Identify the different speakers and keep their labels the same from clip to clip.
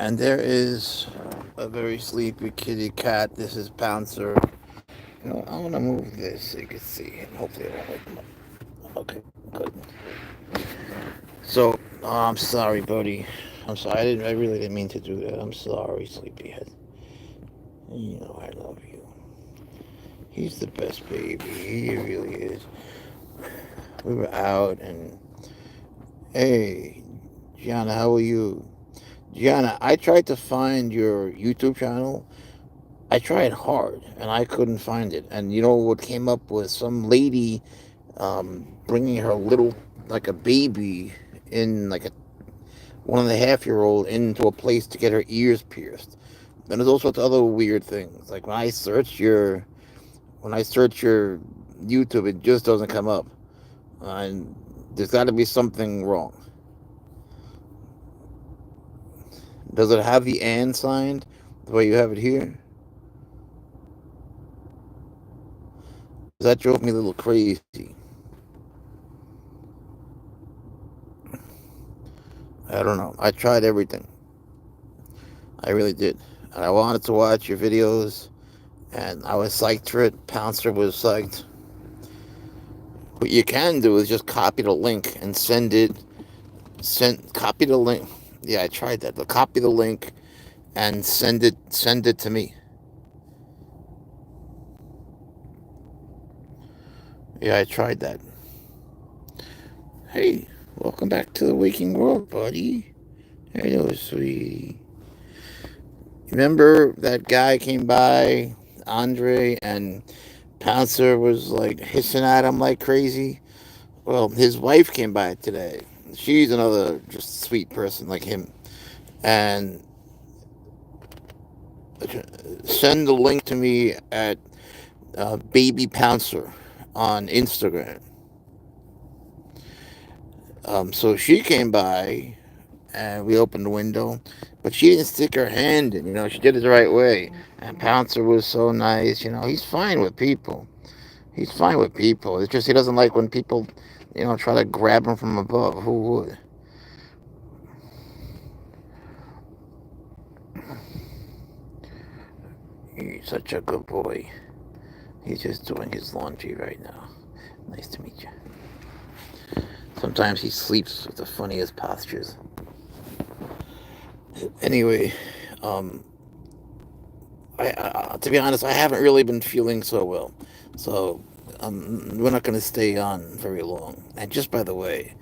Speaker 1: And there is a very sleepy kitty cat. This is Pouncer. I'm gonna move this so you can see, and hopefully it won't wake him up. Okay, good. So, I'm sorry, buddy. I'm sorry. I really didn't mean to do that. I'm sorry, sleepyhead. You know I love you. He's the best baby. He really is. We were out and hey, Gianna, how are you? Gianna, I tried to find your YouTube channel. I tried hard and I couldn't find it. And you know what came up was some lady bringing her little, like a baby, in like a 1.5 year old into a place to get her ears pierced. And there's all sorts of other weird things. Like when I search your YouTube, it just doesn't come up. And there's got to be something wrong. Does it have the "and" signed the way you have it here? Because that drove me a little crazy. I don't know. I tried everything. I really did. And I wanted to watch your videos, and I was psyched for it. Pouncer was psyched. What you can do is just copy the link and send it. Copy the link. Yeah, I tried that. But copy the link and send it to me. Yeah, I tried that. Hey, welcome back to the waking world, buddy. Hello, sweetie. Remember that guy came by, Andre, and Pouncer was like hissing at him like crazy? Well, his wife came by today. She's another just sweet person like him. And send the link to me at Baby Pouncer on Instagram. So she came by and we opened the window, but she didn't stick her hand in. She did it the right way. And Pouncer was so nice. He's fine with people. He's fine with people. It's just he doesn't like when people, try to grab him from above. Who would? He's such a good boy. He's just doing his laundry right now. Nice to meet you. Sometimes he sleeps with the funniest postures. Anyway, um, to be honest, I haven't really been feeling so well. So we're not going to stay on very long. And just by the way,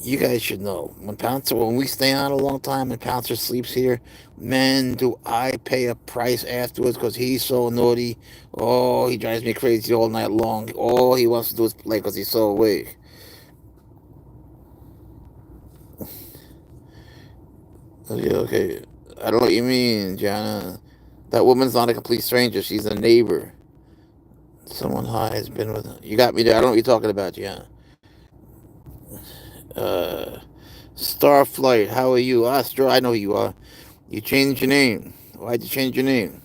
Speaker 1: you guys should know when we stay on a long time and Pouncer sleeps here, man, do I pay a price afterwards because he's so naughty. Oh, he drives me crazy all night long. All he wants to do is play because he's so awake. Okay, okay. I don't know what you mean, Jana. That woman's not a complete stranger. She's a neighbor. Someone high has been with her. You got me there. I don't know what you're talking about, Jana. Uh, Starflight, how are you? Astro, I know who you are. You changed your name. Why'd you change your name?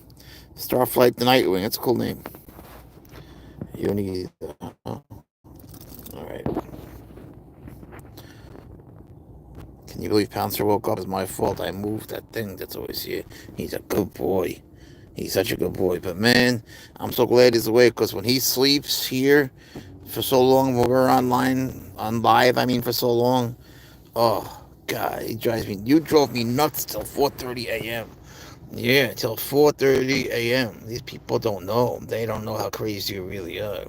Speaker 1: Starflight the Nightwing. That's a cool name. You need. All right. Can you believe Pouncer woke up? It's my fault. I moved that thing that's always here. He's a good boy. He's such a good boy. But man, I'm so glad he's awake because when he sleeps here for so long, when we're on live, I mean, for so long, oh, God, he drives me. You drove me nuts till 4:30 a.m. Yeah, till 4:30 a.m. These people don't know. They don't know how crazy you really are.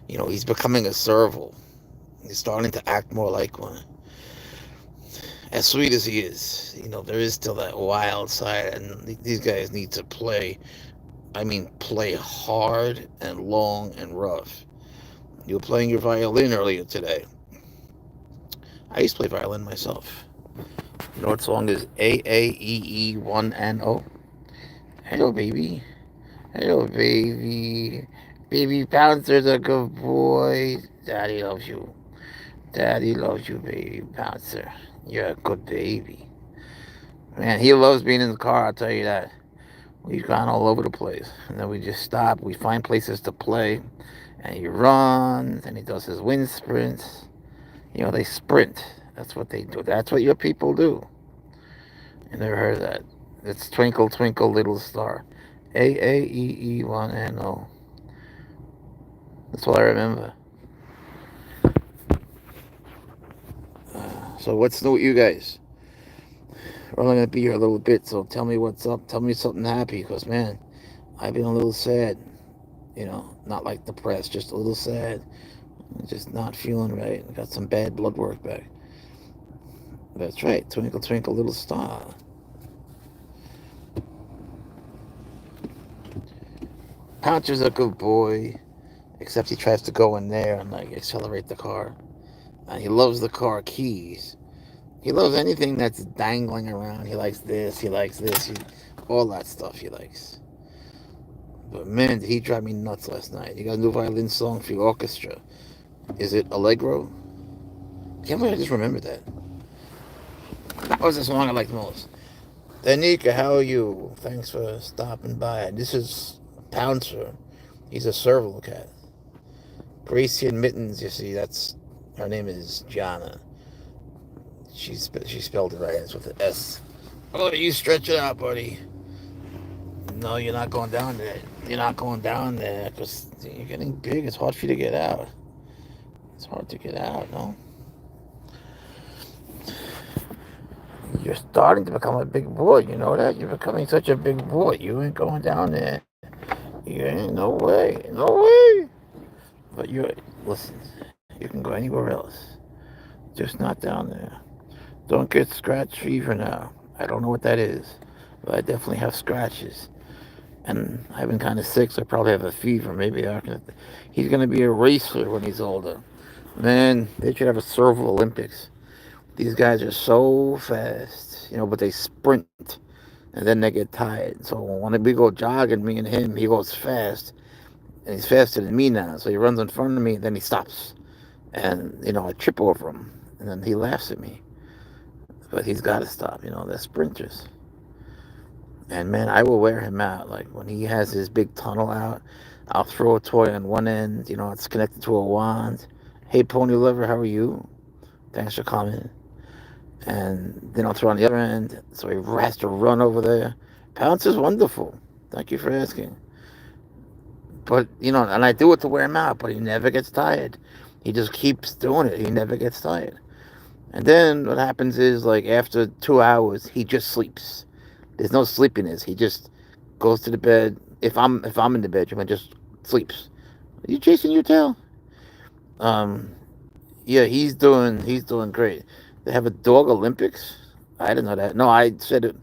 Speaker 1: He's becoming a serval. He's starting to act more like one. As sweet as he is, there is still that wild side, and these guys need to play. I mean, play hard and long and rough. You were playing your violin earlier today. I used to play violin myself. You know what song is AAEE1NO? Hello, baby. Hello, baby. Baby Pouncer's a good boy. Daddy loves you. Daddy loves you, baby Pouncer. You're a good baby. Man, he loves being in the car, I'll tell you that. We've gone all over the place. And then we just stop. We find places to play. And he runs and he does his wind sprints. They sprint. That's what they do. That's what your people do. I never heard of that. It's Twinkle Twinkle Little Star. AAEE1NO. That's all I remember. So what's new with you guys? We're only gonna be here a little bit, so tell me what's up. Tell me something happy, cause man, I've been a little sad. Not like depressed, just a little sad. Just not feeling right. I got some bad blood work back. That's right. Twinkle Twinkle Little Star. Pouncer's a good boy, except he tries to go in there and like accelerate the car. And he loves the car keys. He loves anything that's dangling around. He likes this. He likes this. All that stuff he likes. But man, did he drive me nuts last night. He got a new violin song for the orchestra. Is it Allegro? Can't believe I just remembered that. That was the song I liked most. Danica, how are you? Thanks for stopping by. This is Pouncer. He's a serval cat. Gracie Mittens, you see, her name is Gianna. She spelled it right. It's with an S. Oh, you stretch it out, buddy. No, you're not going down there. You're not going down there because you're getting big. It's hard for you to get out. It's hard to get out, no? You're starting to become a big boy. You know that? You're becoming such a big boy. You ain't going down there. You ain't, no way. No way. But listen, you can go anywhere else. Just not down there. Don't get scratch fever now. I don't know what that is, but I definitely have scratches. And I've been kind of sick, so I probably have a fever. Maybe he's going to be a racer when he's older. Man, they should have a serval Olympics. These guys are so fast, but they sprint and then they get tired. So when we go jogging, me and him, he goes fast, and he's faster than me now. So he runs in front of me, and then he stops, and I trip over him, and then he laughs at me. But he's got to stop. They're sprinters. And man, I will wear him out. Like when he has his big tunnel out, I'll throw a toy on one end. It's connected to a wand. Hey, Pony Lover, how are you? Thanks for coming. And then I'll throw on the other end, so he has to run over there. Pounce is wonderful. Thank you for asking. But, and I do it to wear him out, but he never gets tired. He just keeps doing it. He never gets tired. And then what happens is, like, after 2 hours, he just sleeps. There's no sleepiness. He just goes to the bed. If I'm in the bedroom, and just sleeps. Are you chasing your tail? Yeah, he's doing great. They have a dog Olympics. I didn't know that. No, I said it.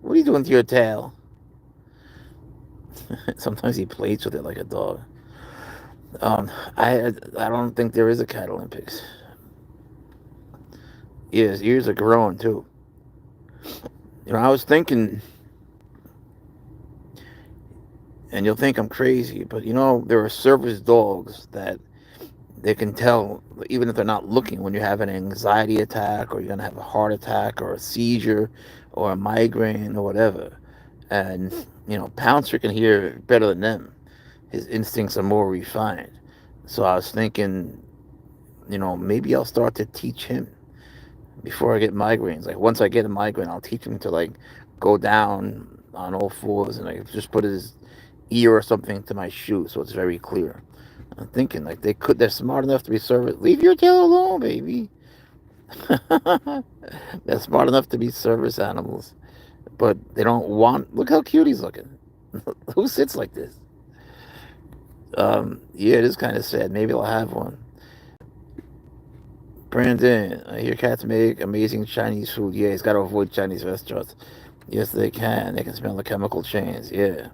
Speaker 1: What are you doing to your tail? Sometimes he plays with it like a dog. I don't think there is a cat Olympics. Yeah, his ears are growing too. I was thinking, and you'll think I'm crazy, but there are service dogs that they can tell, even if they're not looking, when you have an anxiety attack or you're going to have a heart attack or a seizure or a migraine or whatever. And, Pouncer can hear better than them. His instincts are more refined. So I was thinking, maybe I'll start to teach him before I get migraines. Like once I get a migraine, I'll teach him to like go down on all fours and like just put his ear or something to my shoe so it's very clear. I'm thinking like they're smart enough to be service. Leave your tail alone, baby. They're smart enough to be service animals, but they don't want. Look how cute he's looking. Who sits like this? Yeah, it is kind of sad. Maybe I'll have one. Brandon, I hear cats make amazing Chinese food. Yeah, he's got to avoid Chinese restaurants. Yes, they can. They can smell the chemical chains. Yeah.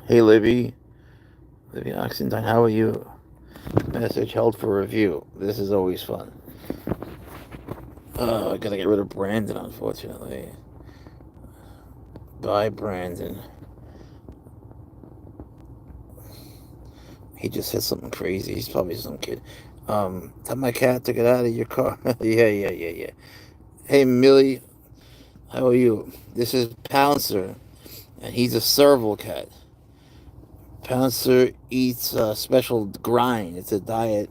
Speaker 1: Hey, Libby. Libby Oxendine, how are you? Message held for review. This is always fun. I gotta get rid of Brandon, unfortunately. Bye, Brandon. He just said something crazy. He's probably some kid. Tell my cat to get out of your car. Yeah. Hey, Millie. How are you? This is Pouncer, and he's a serval cat. Pouncer eats a special grind. It's a diet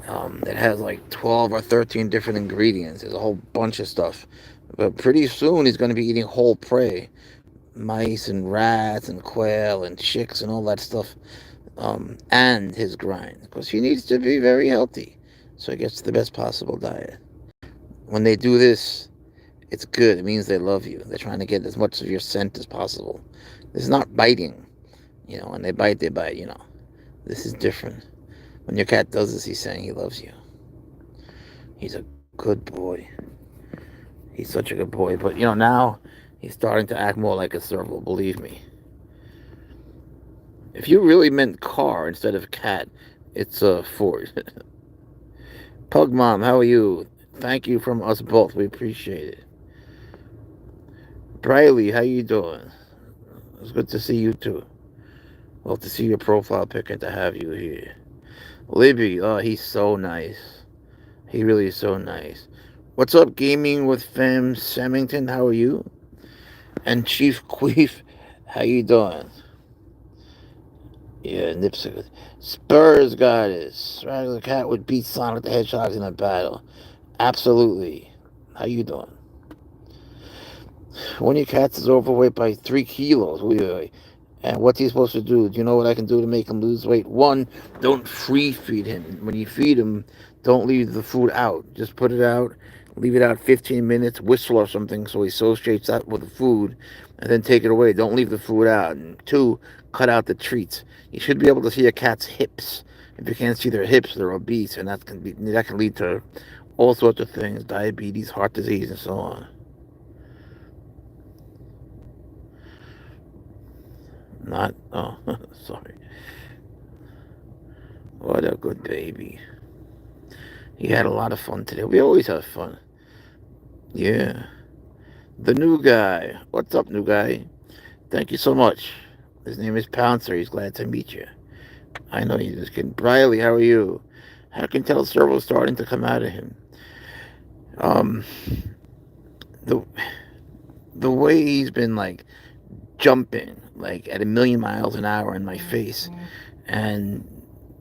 Speaker 1: It has like 12 or 13 different ingredients. There's a whole bunch of stuff. But pretty soon he's going to be eating whole prey, mice and rats and quail and chicks and all that stuff, and his grind. Because he needs to be very healthy so he gets the best possible diet. When they do this, it's good. It means they love you. They're trying to get as much of your scent as possible. This is not biting. When they bite, they bite. This is different. When your cat does this, he's saying he loves you. He's a good boy. He's such a good boy. But, now he's starting to act more like a serval, believe me. If you really meant car instead of cat, it's a Ford. Pug Mom, how are you? Thank you from us both. We appreciate it. Briley, how you doing? It's good to see you too. Well, to see your profile pic and to have you here. Libby, oh, he's so nice. He really is so nice. What's up, gaming with Fam Samington? How are you? And Chief Queef, how you doing? Yeah, Nipsey. Spurs Goddess. Regular Cat would beat Sonic the Hedgehog in a battle. Absolutely. How you doing? One of your cats is overweight by 3 kilos. And what's he supposed to do? Do you know what I can do to make him lose weight? One, don't free feed him. When you feed him, don't leave the food out. Just put it out, leave it out 15 minutes, whistle or something so he associates that with the food, and then take it away. Don't leave the food out. And two, cut out the treats. You should be able to see a cat's hips. If you can't see their hips, they're obese, and that can lead to all sorts of things: diabetes, heart disease, and so on. Not, oh, sorry. What a good baby. He had a lot of fun today. We always have fun. Yeah. The new guy. What's up, new guy? Thank you so much. His name is Pouncer. He's glad to meet you. I know you're just kidding. Briley, how are you? I can tell servo's starting to come out of him. Um, the the way he's been like jumping like at 1,000,000 miles an hour in my face, and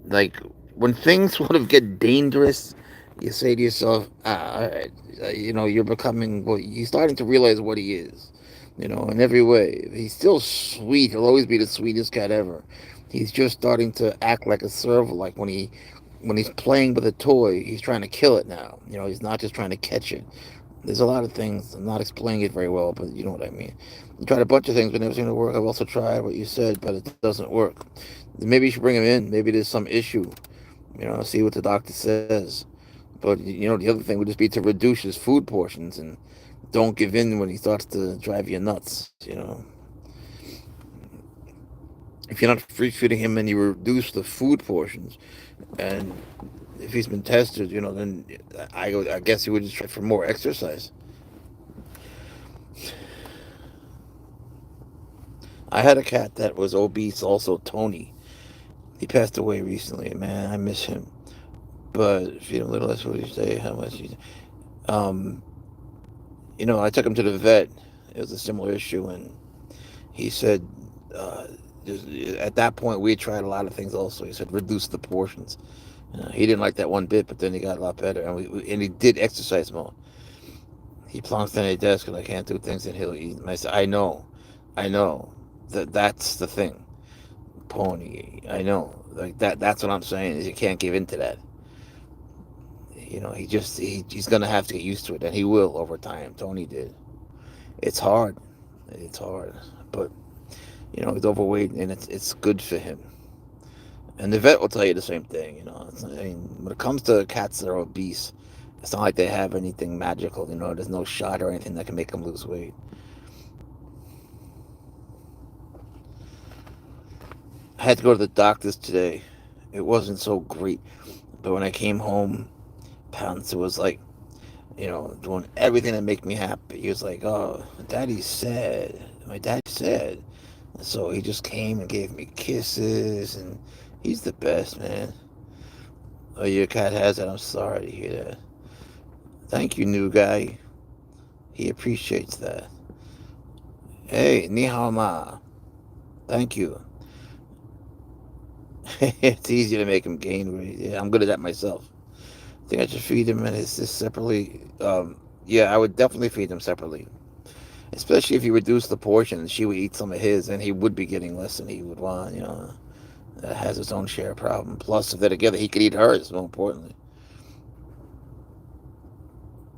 Speaker 1: like when things sort of get dangerous, you say to yourself, you're becoming, well, you're starting to realize what he is, in every way. He's still sweet. He'll always be the sweetest cat ever. He's just starting to act like a serval. Like when he's playing with a toy, he's trying to kill it now. He's not just trying to catch it. There's a lot of things. I'm not explaining it very well, but you know what I mean. You tried a bunch of things, but never seemed to work. I've also tried what you said, but it doesn't work. Maybe you should bring him in. Maybe there's some issue. See what the doctor says. But the other thing would just be to reduce his food portions and don't give in when he starts to drive you nuts. If you're not free feeding him and you reduce the food portions, and if he's been tested, then I guess he would just try for more exercise. I had a cat that was obese, also Tony. He passed away recently. Man, I miss him. But feed him a little less. What do you say? How much? Um, I took him to the vet. It was a similar issue, and he said, uh, at that point we had tried a lot of things. Also, he said reduce the portions. He didn't like that one bit, but then he got a lot better, and he did exercise more. He plonks on a desk and I can't do things, and he'll eat. And I said, I know, that's the thing, Pony. I know, like that. That's what I'm saying is you can't give in to that. He's gonna have to get used to it, and he will over time. Tony did. It's hard. It's hard, but he's overweight, and it's good for him. And the vet will tell you the same thing. When it comes to cats that are obese, it's not like they have anything magical. There's no shot or anything that can make them lose weight. I had to go to the doctor's today. It wasn't so great, but when I came home, Pounce was like, doing everything to make me happy. He was like, "Oh, Daddy's sad. My daddy's sad." And so he just came and gave me kisses, and he's the best, man. Oh, your cat has it. I'm sorry to hear that. Thank you, new guy. He appreciates that. Hey, ni hao ma. Thank you. It's easy to make him gain weight. Yeah, I'm good at that myself. think I should feed him and his separately. Yeah, I would definitely feed them separately. Especially if you reduce the portion and she would eat some of his, and he would be getting less than he would want, you know. That has its own share problem. Plus, if they're together, he could eat hers, more importantly.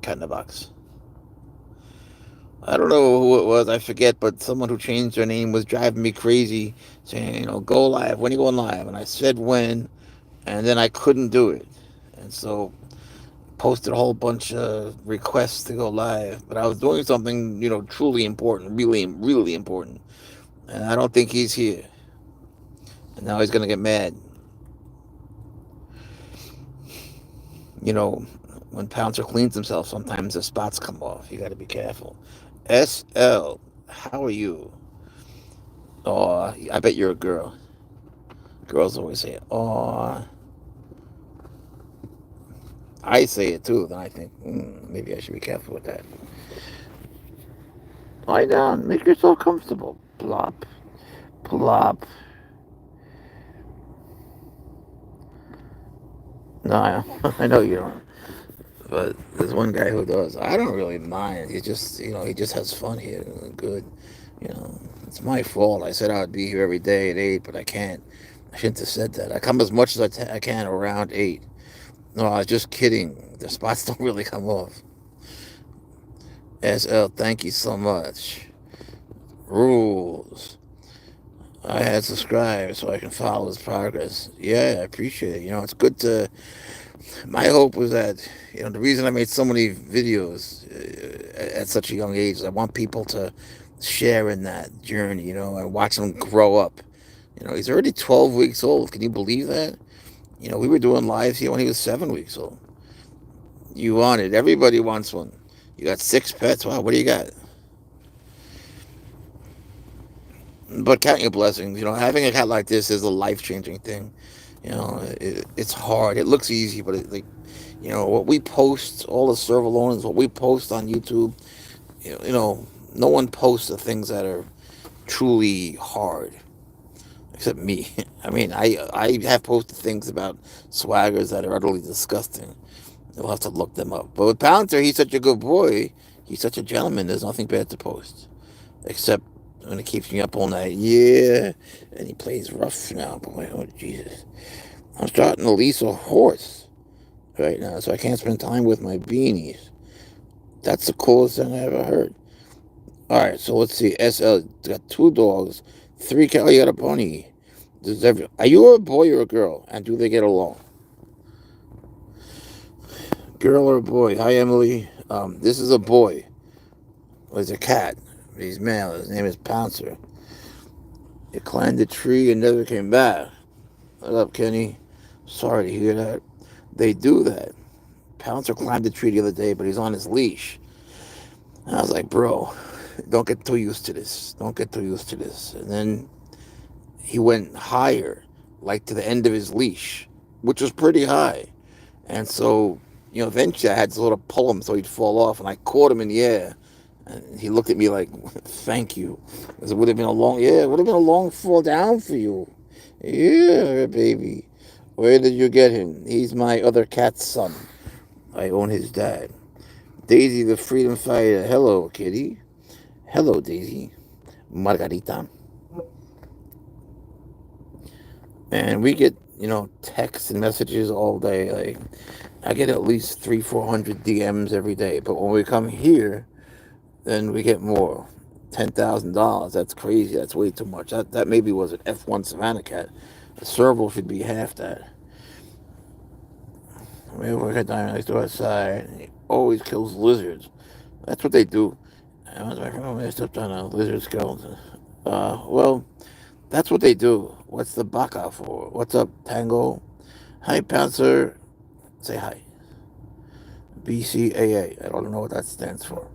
Speaker 1: Cat in the box. I don't know who it was, I forget, but someone who changed their name was driving me crazy, saying, go live. When are you going live? And I said when, and then I couldn't do it. And so posted a whole bunch of requests to go live, but I was doing something, truly important, really, really important. And I don't think he's here. And now he's going to get mad. You know, when Pouncer cleans himself, sometimes the spots come off. You got to be careful. SL, how are you? Oh, I bet you're a girl. Girls always say, oh, I say it too. Then I think, maybe I should be careful with that. Lie down. Make yourself comfortable. Plop. Plop. No, I know you don't. But there's one guy who does. I don't really mind. He just has fun here. Good. It's my fault. I said I'd be here every day at 8, but I can't. I shouldn't have said that. I come as much as I can around 8. No, I was just kidding. The spots don't really come off. SL, thank you so much. Rules. I had subscribed so I can follow his progress. Yeah, I appreciate it. It's good to. My hope was that, the reason I made so many videos at such a young age is I want people to share in that journey, and watch them grow up. He's already 12 weeks old. Can you believe that? We were doing lives here when he was 7 weeks old. You want it. Everybody wants one. You got 6 pets. Wow, what do you got? But count your blessings. Having a cat like this is a life-changing thing. It's hard. It looks easy, but what we post, all the server what we post on YouTube, no one posts the things that are truly hard, except me. I mean, I have posted things about swaggers that are utterly disgusting. You'll have to look them up. But with Pouncer, he's such a good boy. He's such a gentleman. There's nothing bad to post, except when it keeps me up all night. Yeah, and he plays rough now, boy. Oh Jesus, I'm starting to lease a horse right now, so I can't spend time with my beanies. That's the coolest thing I ever heard. All right, so let's see. SL got 2 dogs, 3 cats. Oh, you got a pony. Are you a boy or a girl? And do they get along? Girl or a boy? Hi, Emily. This is a boy. Well, he's a cat. He's male. His name is Pouncer. He climbed the tree and never came back. What up, Kenny? Sorry to hear that. They do that. Pouncer climbed the tree the other day, but he's on his leash. And I was like, bro, don't get too used to this. Don't get too used to this. And then he went higher, like to the end of his leash, which was pretty high. And so, eventually I had to sort of pull him so he'd fall off, and I caught him in the air. And he looked at me like, thank you. Because it would have been a long fall down for you. Yeah, baby. Where did you get him? He's my other cat's son. I own his dad. Daisy the freedom fighter. Hello, kitty. Hello, Daisy. Margarita. And we get, texts and messages all day. Like, I get at least 400 DMs every day. But when we come here, then we get more. $10,000. That's crazy. That's way too much. That maybe was an F1 Savannah cat. The serval should be half that. We work at Diamond next to outside. He always kills lizards. That's what they do. I was my friend when I stepped on a lizard skeleton. Well, that's what they do. What's the baka for? What's up, Tango? Hi, Pouncer. Say hi. BCAA. I don't know what that stands for.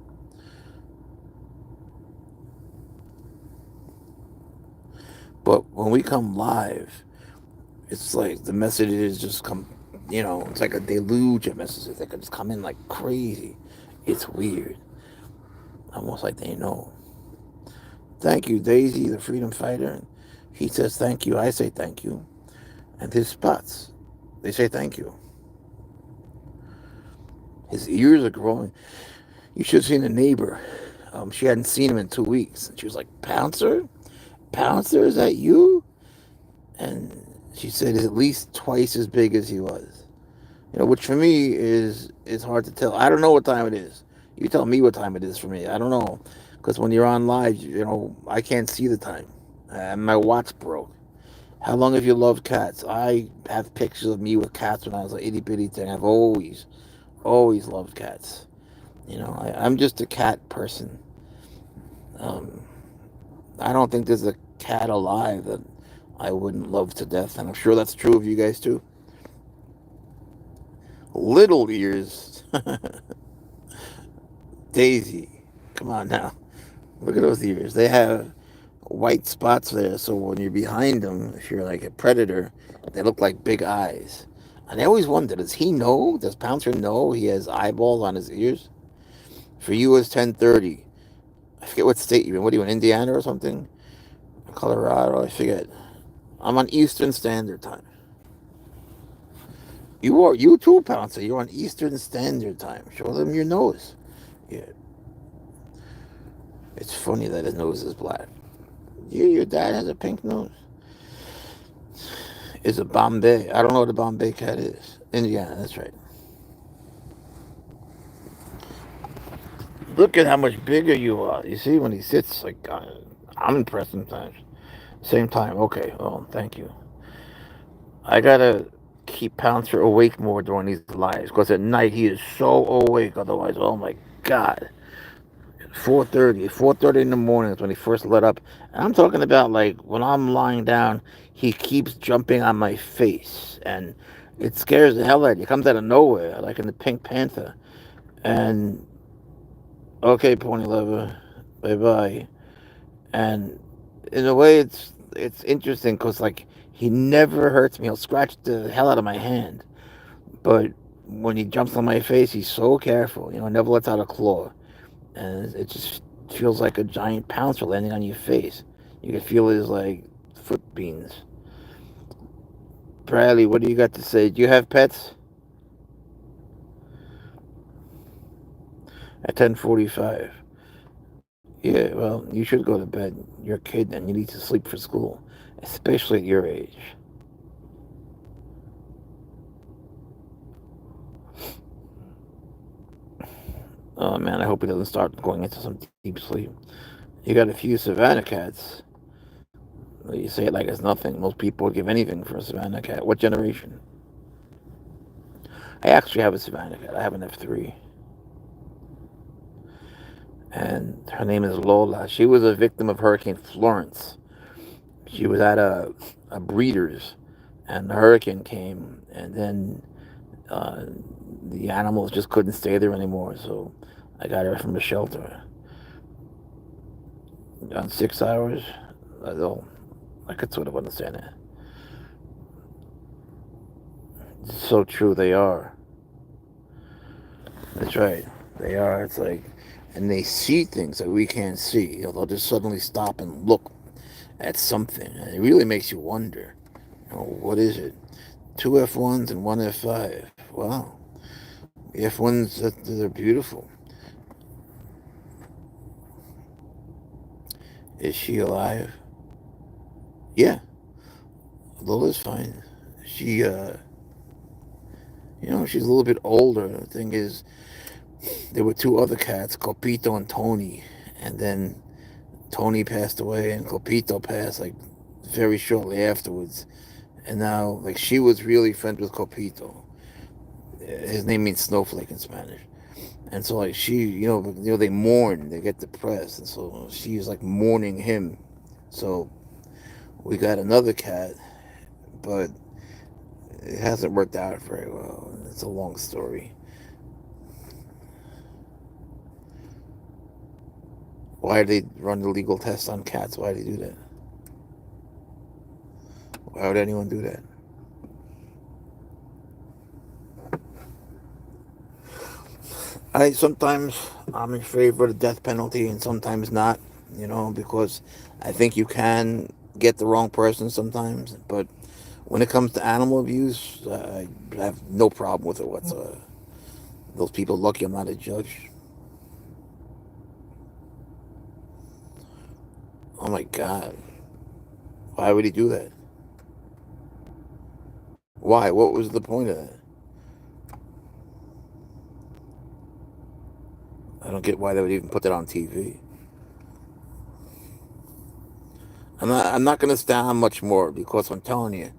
Speaker 1: But when we come live, it's like the messages just come, it's like a deluge of messages. They can just come in like crazy. It's weird. Almost like they know. Thank you, Daisy, the freedom fighter. He says thank you. I say thank you. And his spots, they say thank you. His ears are growing. You should have seen the neighbor. She hadn't seen him in 2 weeks. And she was like, Pouncer? Pouncer, is that you? And she said he's at least twice as big as he was. Which for me is hard to tell. I don't know what time it is. You tell me what time it is for me. I don't know. Because when you're on live, I can't see the time. And my watch broke. How long have you loved cats? I have pictures of me with cats when I was an itty bitty thing. I've always loved cats. I'm just a cat person. Um, I don't think there's a cat alive that I wouldn't love to death, and I'm sure that's true of you guys too. Little ears, Daisy. Come on now, look at those ears. They have white spots there, so when you're behind them, if you're like a predator, they look like big eyes. And I always wonder, does he know? Does Pouncer know he has eyeballs on his ears? For you, it's 10:30. I forget what state you're in. What are you in, Indiana or something? Colorado? I forget. I'm on Eastern Standard Time. You too, Pouncer. You're on Eastern Standard Time. Show them your nose. Yeah, it's funny that his nose is black. Your dad has a pink nose. It's a Bombay. I don't know what a Bombay cat is. Indiana, that's right. Look at how much bigger you are. You see, when he sits, like, I'm impressed sometimes. Same time. Okay. Oh, thank you. I gotta keep Pouncer awake more during these lives because at night he is so awake. Otherwise, oh my God. 4:30 in the morning is when he first let up. And I'm talking about like when I'm lying down, he keeps jumping on my face. And it scares the hell out of you. It comes out of nowhere, like in the Pink Panther. And okay, Pony Lover, bye bye. And in a way, it's interesting because like he never hurts me. He'll scratch the hell out of my hand, but when he jumps on my face, he's so careful. Never lets out a claw, and it just feels like a giant pouncer landing on your face. You can feel his like foot beans. Bradley, what do you got to say? Do you have pets? At 10:45. Yeah, well, you should go to bed. You're a kid and you need to sleep for school, especially at your age. Oh man, I hope he doesn't start going into some deep sleep. You got a few Savannah cats. You say it like it's nothing. Most people would give anything for a Savannah cat. What generation? I actually have a Savannah cat. I have an F3. And her name is Lola. She was a victim of Hurricane Florence. She was at a breeder's, and the hurricane came, and then uh, the animals just couldn't stay there anymore. So I got her from the shelter. On 6 hours, I could sort of understand it. It's so true, they are. That's right, they are. It's like, and they see things that we can't see. They'll just suddenly stop and look at something, and it really makes you wonder. What is it? Two F1s and one F5. Wow, the F1s, they're beautiful. Is she alive? Yeah, Lola's fine. She, she's a little bit older. The thing is, there were two other cats, Copito and Tony, and then Tony passed away, and Copito passed like very shortly afterwards. And now, like, she was really friends with Copito. His name means snowflake in Spanish. And so, like, they mourn, they get depressed, and so she was like mourning him. So we got another cat, but it hasn't worked out very well. It's a long story. Why did they run the legal test on cats? Why did they do that? Why would anyone do that? I sometimes I'm in favor of the death penalty and sometimes not, because I think you can get the wrong person sometimes. But when it comes to animal abuse, I have no problem with it whatsoever. Those people lucky I'm not a judge. Oh my God. Why would he do that? Why? What was the point of that? I don't get why they would even put that on TV. I'm not gonna stand much more because I'm telling you,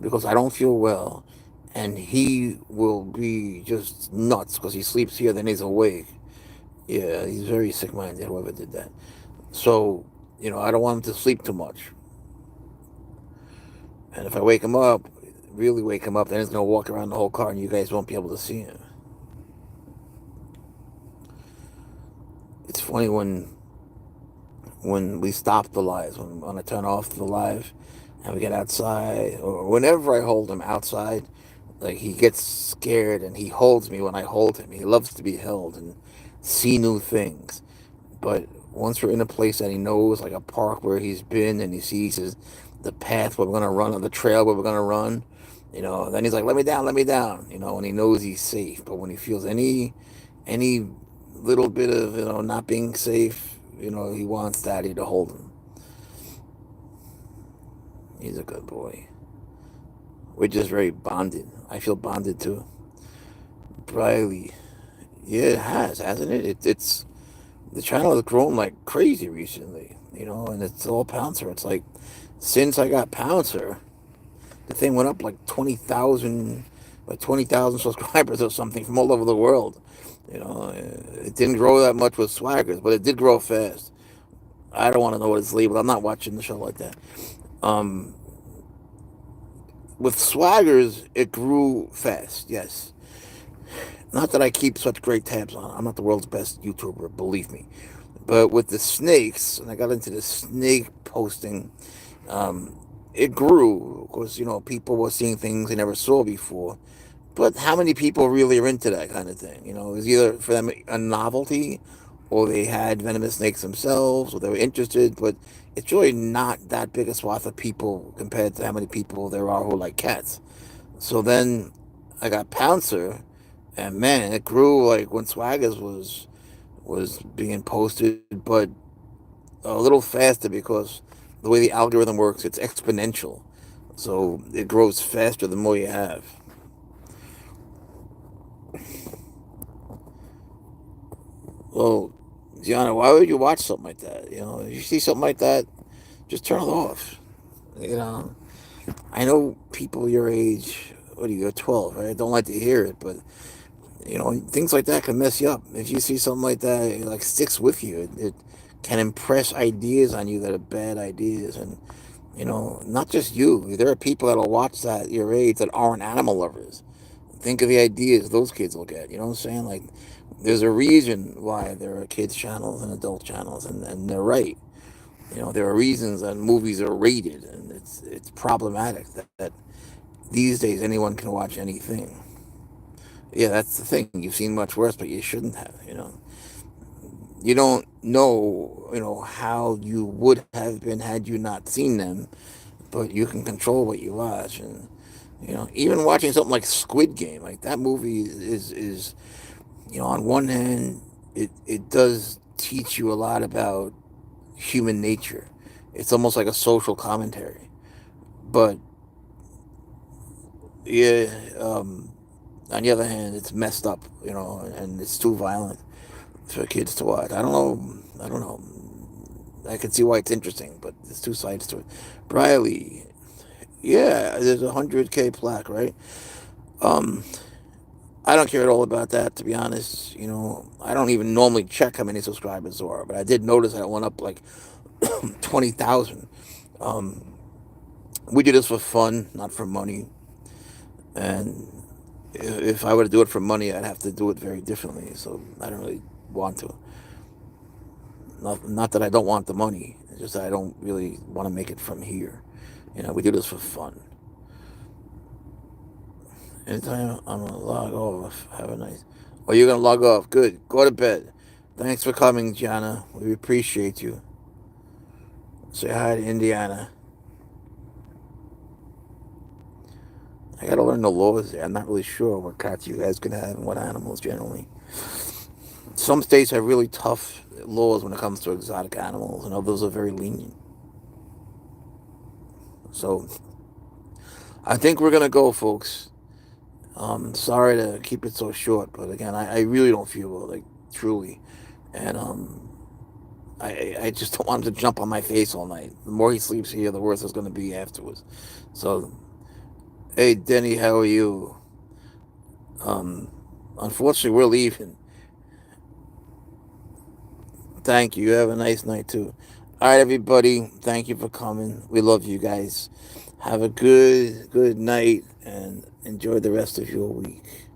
Speaker 1: because I don't feel well, and he will be just nuts because he sleeps here, then he's awake. Yeah, he's very sick-minded. Whoever did that. So, I don't want him to sleep too much. And if I wake him up, really wake him up, then he's gonna walk around the whole car, and you guys won't be able to see him. It's funny when we stop the lives, when I turn off the live, and we get outside, or whenever I hold him outside, like he gets scared and he holds me when I hold him. He loves to be held and see new things. But once we're in a place that he knows, like a park where he's been, and he sees the path where we're gonna run, or the trail where we're gonna run, then he's like, let me down," and he knows he's safe. But when he feels any little bit of not being safe, he wants daddy to hold him. He's a good boy. We're just very bonded. I feel bonded too. Riley, yeah, it has, hasn't it? It's the channel has grown like crazy recently, and it's all Pouncer. It's like since I got Pouncer, the thing went up like 20,000 subscribers or something from all over the world. It didn't grow that much with Swaggers, but it did grow fast. I don't want to know what it's labeled. I'm not watching the show like that. Um, with Swaggers, it grew fast. Yes, not that I keep such great tabs on. I'm not the world's best YouTuber, believe me. But with the snakes, and I got into the snake posting, um, it grew. Of course, people were seeing things they never saw before. But how many people really are into that kind of thing? It was either for them a novelty, or they had venomous snakes themselves, or they were interested. But it's really not that big a swath of people compared to how many people there are who like cats. So then I got Pouncer, and man, it grew like when Swaggers was being posted, but a little faster because the way the algorithm works, it's exponential. So it grows faster the more you have. Well, Gianna, why would you watch something like that? If you see something like that, just turn it off. You know, I know people your age, what are you, you're 12, right? Don't like to hear it, but things like that can mess you up. If you see something like that, it like sticks with you. It can impress ideas on you that are bad ideas, and not just you. There are people that'll watch that at your age that aren't animal lovers. Think of the ideas those kids will get. You know what I'm saying? Like, there's a reason why there are kids channels and adult channels, and they're right. There are reasons that movies are rated, and it's problematic that these days anyone can watch anything. Yeah, that's the thing. You've seen much worse, but you shouldn't have. You don't know, how you would have been had you not seen them, but you can control what you watch. And even watching something like Squid Game, like that movie is on one hand, it does teach you a lot about human nature. It's almost like a social commentary. But yeah, on the other hand, it's messed up, and it's too violent for kids to watch. I don't know. I don't know. I can see why it's interesting, but there's two sides to it. Briley, yeah, there's 100K plaque, right? Um, I don't care at all about that, to be honest. I don't even normally check how many subscribers there are, but I did notice that it went up like 20,000. Um, we do this for fun, not for money. And if I were to do it for money, I'd have to do it very differently. So I don't really want to. Not that I don't want the money. It's just that I don't really want to make it from here. We do this for fun. Anytime I'm gonna log off. Have a nice. Oh, you're gonna log off. Good. Go to bed. Thanks for coming, Gianna. We appreciate you. Say hi to Indiana. I gotta learn the laws there. I'm not really sure what cats you guys can have and what animals generally. Some states have really tough laws when it comes to exotic animals, and others are very lenient. So I think we're gonna go, folks. Sorry to keep it so short, but again, I really don't feel well, like truly, and I just don't want him to jump on my face all night. The more he sleeps here, the worse it's gonna be afterwards. So, hey Denny, how are you? Um, Unfortunately, we're leaving. Thank you. You have a nice night too. All right, everybody. Thank you for coming. We love you guys. Have a good night and enjoy the rest of your week.